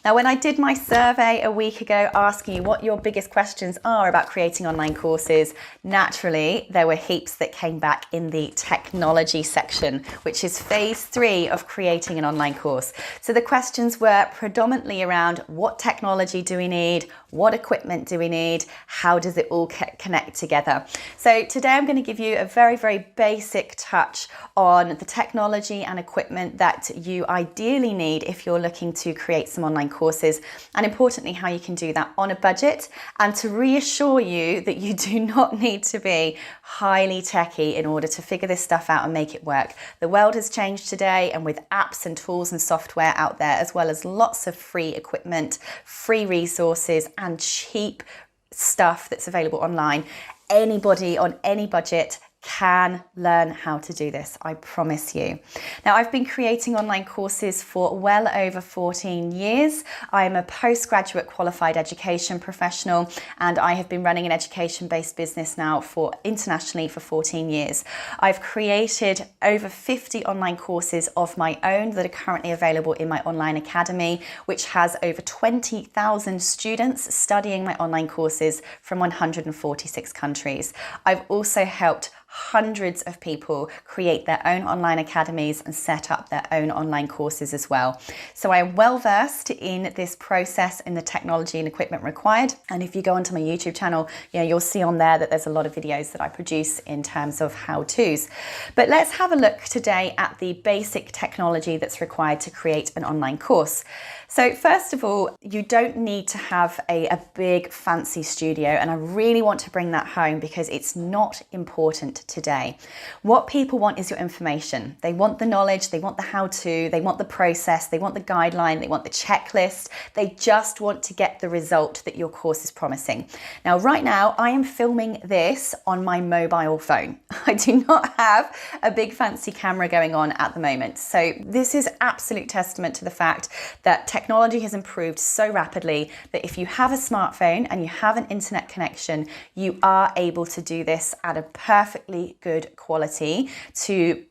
Now, when I did my survey a week ago asking you what your biggest questions are about creating online courses, naturally, there were heaps that came back in the technology section, which is phase 3 of creating an online course. So the questions were predominantly around what technology do we need? What equipment do we need? How does it all connect together? So today I'm going to give you a very, very basic touch on the technology and equipment that you ideally need if you're looking to create some online courses, and importantly, how you can do that on a budget, and to reassure you that you do not need to be highly techy in order to figure this stuff out and make it work. The world has changed today, and with apps and tools and software out there, as well as lots of free equipment, free resources, and cheap stuff that's available online, anybody on any budget can learn how to do this, I promise you. Now, I've been creating online courses for well over 14 years. I am a postgraduate qualified education professional, and I have been running an education-based business now internationally for 14 years. I've created over 50 online courses of my own that are currently available in my online academy, which has over 20,000 students studying my online courses from 146 countries. I've also helped hundreds of people create their own online academies and set up their own online courses as well. So I'm well versed in this process, in the technology and equipment required. And if you go onto my YouTube channel, you'll see on there that there's a lot of videos that I produce in terms of how-tos. But let's have a look today at the basic technology that's required to create an online course. So first of all, you don't need to have a big fancy studio, and I really want to bring that home because it's not important today. What people want is your information. They want the knowledge, they want the how-to, they want the process, they want the guideline, they want the checklist. They just want to get the result that your course is promising. Now, right now, I am filming this on my mobile phone. I do not have a big fancy camera going on at the moment. So this is absolute testament to the fact that technology has improved so rapidly that if you have a smartphone and you have an internet connection, you are able to do this at a perfectly good quality to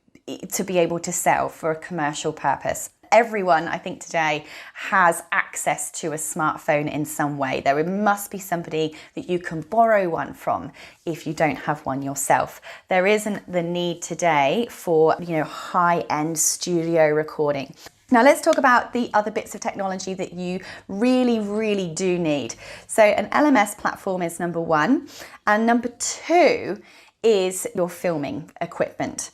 be able to sell for a commercial purpose. Everyone, I think, today has access to a smartphone in some way. There must be somebody that you can borrow one from if you don't have one yourself. There isn't the need today for, high-end studio recording. Now let's talk about the other bits of technology that you really, really do need. So an LMS platform is number one, and number two is your filming equipment.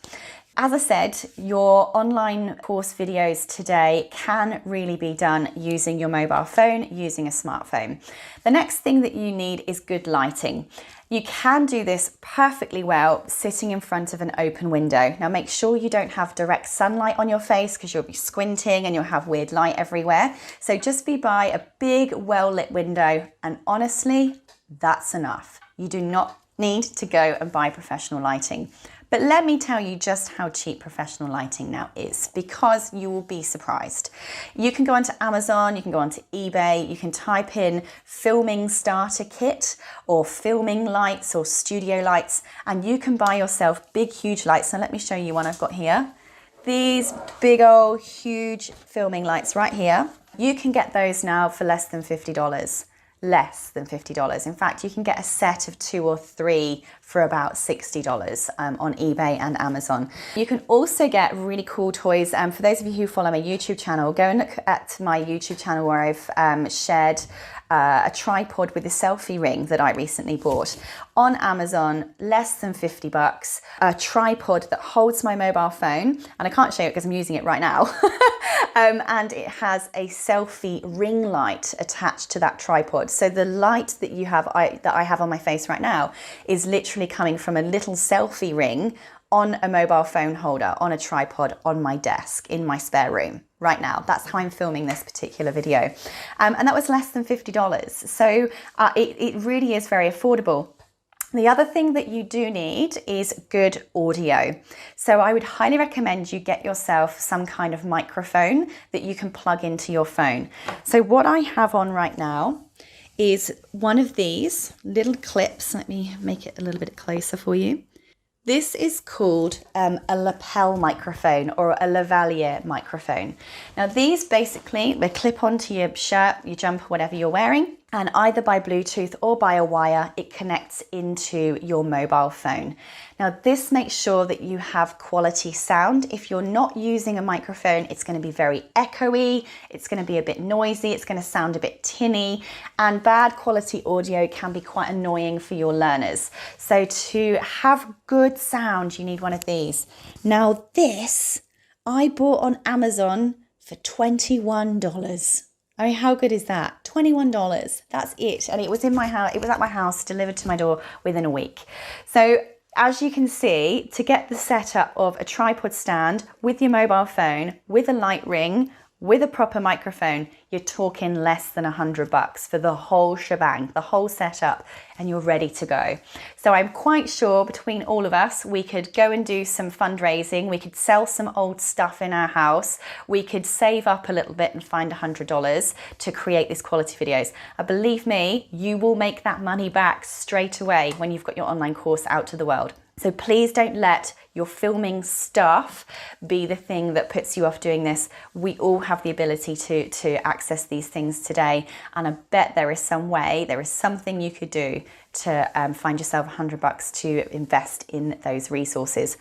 As I said, your online course videos today can really be done using your mobile phone, using a smartphone. The next thing that you need is good lighting. You can do this perfectly well sitting in front of an open window. Now make sure you don't have direct sunlight on your face because you'll be squinting and you'll have weird light everywhere. So just be by a big well-lit window, and honestly, that's enough. You do not need to go and buy professional lighting. But let me tell you just how cheap professional lighting now is, because you will be surprised. You can go onto Amazon, you can go onto eBay, you can type in filming starter kit or filming lights or studio lights, and you can buy yourself big, huge lights. Now let me show you one I've got here. These big old huge filming lights right here. You can get those now for less than $50. Less than $50. In fact, you can get a set of 2 or 3 for about $60 on eBay and Amazon. You can also get really cool toys. For those of you who follow my YouTube channel, go and look at my YouTube channel where I've shared a tripod with a selfie ring that I recently bought. On Amazon, less than $50, a tripod that holds my mobile phone, and I can't show you it because I'm using it right now, and it has a selfie ring light attached to that tripod. So the light that that I have on my face right now is literally coming from a little selfie ring on a mobile phone holder, on a tripod, on my desk, in my spare room right now. That's how I'm filming this particular video. And that was less than $50. So it really is very affordable. The other thing that you do need is good audio. So I would highly recommend you get yourself some kind of microphone that you can plug into your phone. So what I have on right now is one of these little clips. Let me make it a little bit closer for you. This is called a lapel microphone or a lavalier microphone. Now these basically, they clip onto your shirt, your jumper, whatever you're wearing, and either by Bluetooth or by a wire, it connects into your mobile phone. Now this makes sure that you have quality sound. If you're not using a microphone, it's going to be very echoey, it's going to be a bit noisy, it's going to sound a bit tinny, and bad quality audio can be quite annoying for your learners. So to have good sound, you need one of these. Now this, I bought on Amazon for $21. I mean, how good is that? $21, that's it. And it was in my house, it was at my house, delivered to my door within a week. So as you can see, to get the setup of a tripod stand with your mobile phone, with a light ring, with a proper microphone, you're talking less than $100 for the whole shebang, the whole setup, and you're ready to go. So I'm quite sure between all of us, we could go and do some fundraising, we could sell some old stuff in our house, we could save up a little bit and find $100 to create these quality videos. And believe me, you will make that money back straight away when you've got your online course out to the world. So please don't let your filming stuff be the thing that puts you off doing this. We all have the ability to access these things today. And I bet there is some way, there is something you could do to find yourself $100 to invest in those resources.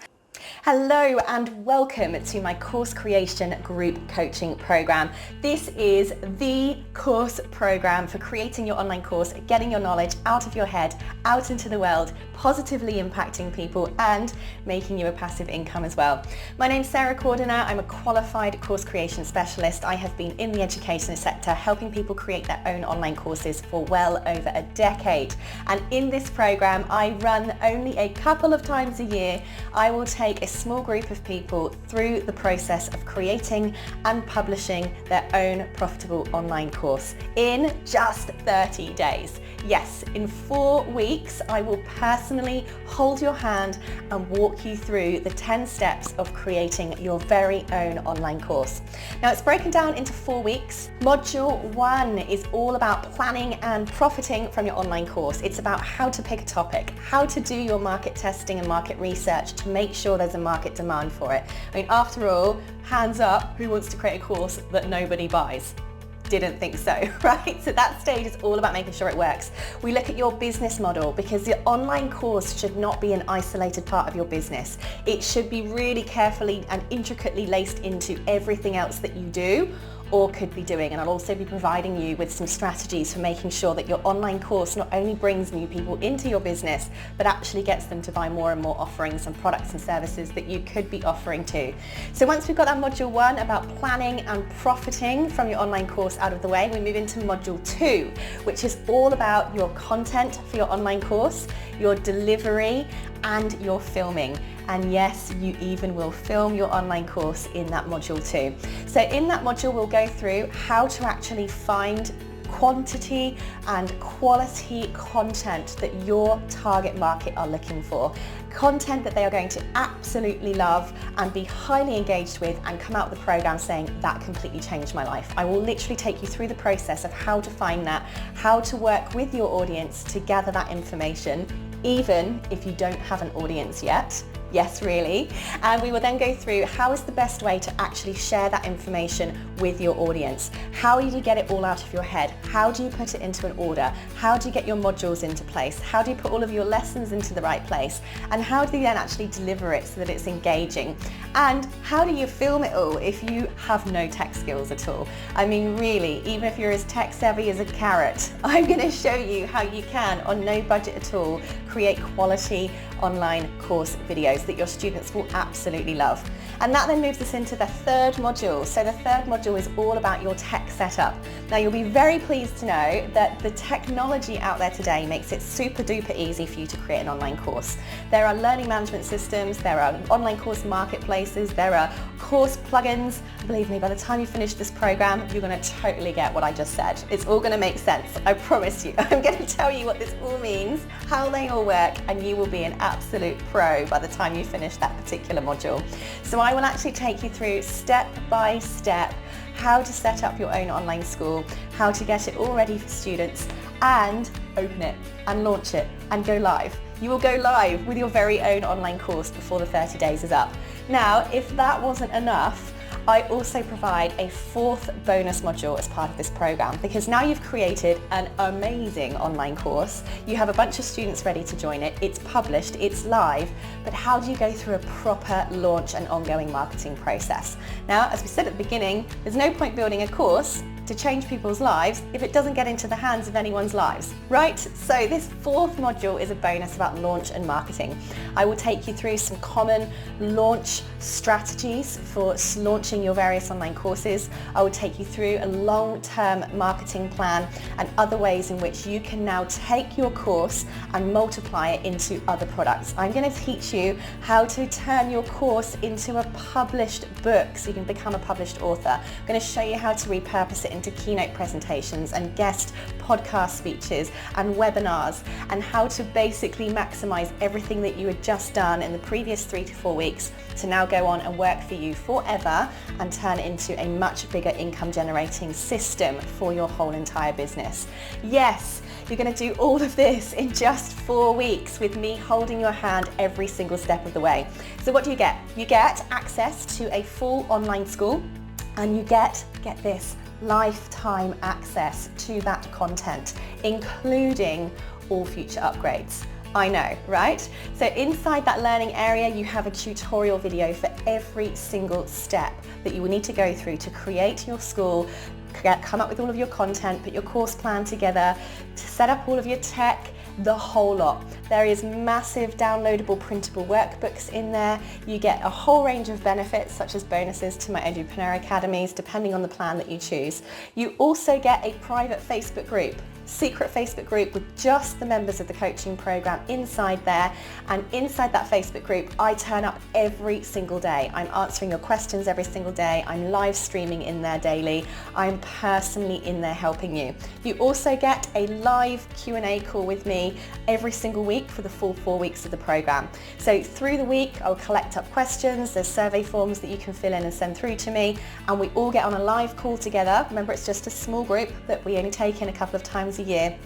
Hello and welcome to my course creation group coaching program. This is the course program for creating your online course, getting your knowledge out of your head, out into the world, positively impacting people and making you a passive income as well. My name's Sarah Cordiner. I'm a qualified course creation specialist. I have been in the education sector helping people create their own online courses for well over a decade. And in this program, I run only a couple of times a year. I will take a small group of people through the process of creating and publishing their own profitable online course in just 30 days. Yes, in 4 weeks, I will personally hold your hand and walk you through the 10 steps of creating your very own online course. Now it's broken down into 4 weeks. Module 1 is all about planning and profiting from your online course. It's about how to pick a topic, how to do your market testing and market research to make sure there's a market demand for it. I mean, after all, hands up, who wants to create a course that nobody buys? Didn't think so, right? So that stage is all about making sure it works. We look at your business model because the online course should not be an isolated part of your business. It should be really carefully and intricately laced into everything else that you do or could be doing. And I'll also be providing you with some strategies for making sure that your online course not only brings new people into your business, but actually gets them to buy more and more offerings and products and services that you could be offering too. So once we've got that module 1 about planning and profiting from your online course out of the way, we move into module 2, which is all about your content for your online course, your delivery, and your filming. And yes, you even will film your online course in that module 2. So in that module, we'll go through how to actually find quantity and quality content that your target market are looking for. Content that they are going to absolutely love and be highly engaged with and come out of the program saying, that completely changed my life. I will literally take you through the process of how to find that, how to work with your audience to gather that information, even if you don't have an audience yet. Yes, really. And we will then go through how is the best way to actually share that information with your audience. How do you get it all out of your head? How do you put it into an order? How do you get your modules into place? How do you put all of your lessons into the right place? And how do you then actually deliver it so that it's engaging? And how do you film it all if you have no tech skills at all? I mean, really, even if you're as tech savvy as a carrot, I'm going to show you how you can, on no budget at all, create quality online course videos that your students will absolutely love. And that then moves us into the third module. So the third module is all about your tech setup. Now you'll be very pleased to know that the technology out there today makes it super duper easy for you to create an online course. There are learning management systems, there are online course marketplaces, there are course plugins. Believe me, by the time you finish this program, you're going to totally get what I just said. It's all going to make sense, I promise you. I'm going to tell you what this all means, how they all work, and you will be an absolute pro by the time you finish that particular module. So I will actually take you through step by step how to set up your own online school, how to get it all ready for students and open it and launch it and go live. you will go live with your very own online course before the 30 days is up. Now, if that wasn't enough, I also provide a 4th bonus module as part of this program, because now you've created an amazing online course. You have a bunch of students ready to join it. It's published, it's live, but how do you go through a proper launch and ongoing marketing process? Now, as we said at the beginning, there's no point building a course to change people's lives if it doesn't get into the hands of anyone's lives, right? So this 4th module is a bonus about launch and marketing. I will take you through some common launch strategies for launching your various online courses. I will take you through a long-term marketing plan and other ways in which you can now take your course and multiply it into other products. I'm going to teach you how to turn your course into a published book so you can become a published author. I'm going to show you how to repurpose it into keynote presentations and guest podcast speeches and webinars, and how to basically maximize everything that you had just done in the previous 3 to 4 weeks to now go on and work for you forever and turn it into a much bigger income generating system for your whole entire business. Yes, you're going to do all of this in just 4 weeks with me holding your hand every single step of the way. So what do you get? You get access to a full online school, and you get this, lifetime access to that content, including all future upgrades. I know, right? So inside that learning area, you have a tutorial video for every single step that you will need to go through to create your school, come up with all of your content, put your course plan together, to set up all of your tech, the whole lot. There is massive downloadable printable workbooks in there. You get a whole range of benefits such as bonuses to my Edupreneur Academies depending on the plan that you choose. You also get a private Facebook group, secret Facebook group with just the members of the coaching program inside there, and inside that Facebook group I turn up every single day. I'm answering your questions every single day. I'm live streaming in there daily. I'm personally in there helping you. You also get a live Q&A call with me every single week for the full 4 weeks of the program. So through the week I'll collect up questions, there's survey forms that you can fill in and send through to me, and we all get on a live call together. Remember, it's just a small group that we only take in a couple of times a year,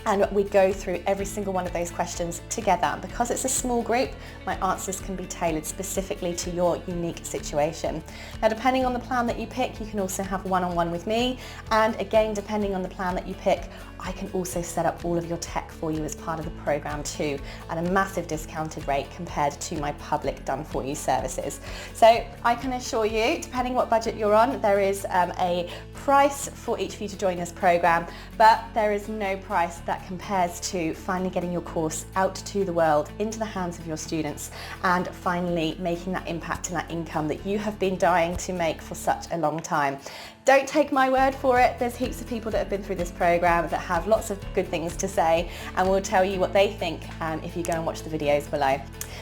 and we go through every single one of those questions together. And because it's a small group, my answers can be tailored specifically to your unique situation. Now, depending on the plan that you pick, you can also have one-on-one with me. And again, depending on the plan that you pick, I can also set up all of your tech for you as part of the program too, at a massive discounted rate compared to my public done for you services. So I can assure you, depending what budget you're on, there is a price for each of you to join this program, but there is no price that compares to finally getting your course out to the world, into the hands of your students, and finally making that impact and that income that you have been dying to make for such a long time. Don't take my word for it. There's heaps of people that have been through this program that have lots of good things to say, and will tell you what they think if you go and watch the videos below.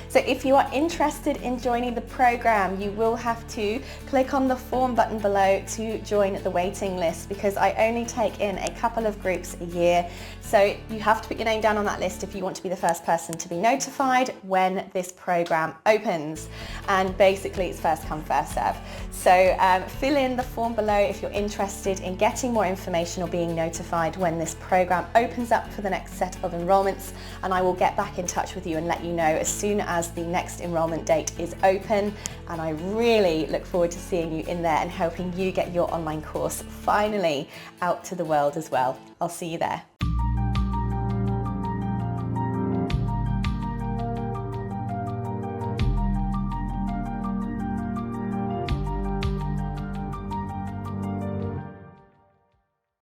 So if you are interested in joining the program, you will have to click on the form button below to join the waiting list, because I only take in a couple of groups a year. So you have to put your name down on that list if you want to be the first person to be notified when this program opens. And basically it's first come, first serve. So fill in the form below if you're interested in getting more information or being notified when this program opens up for the next set of enrollments, and I will get back in touch with you and let you know as soon as the next enrollment date is open. And I really look forward to seeing you in there and helping you get your online course finally out to the world as well. I'll see you there.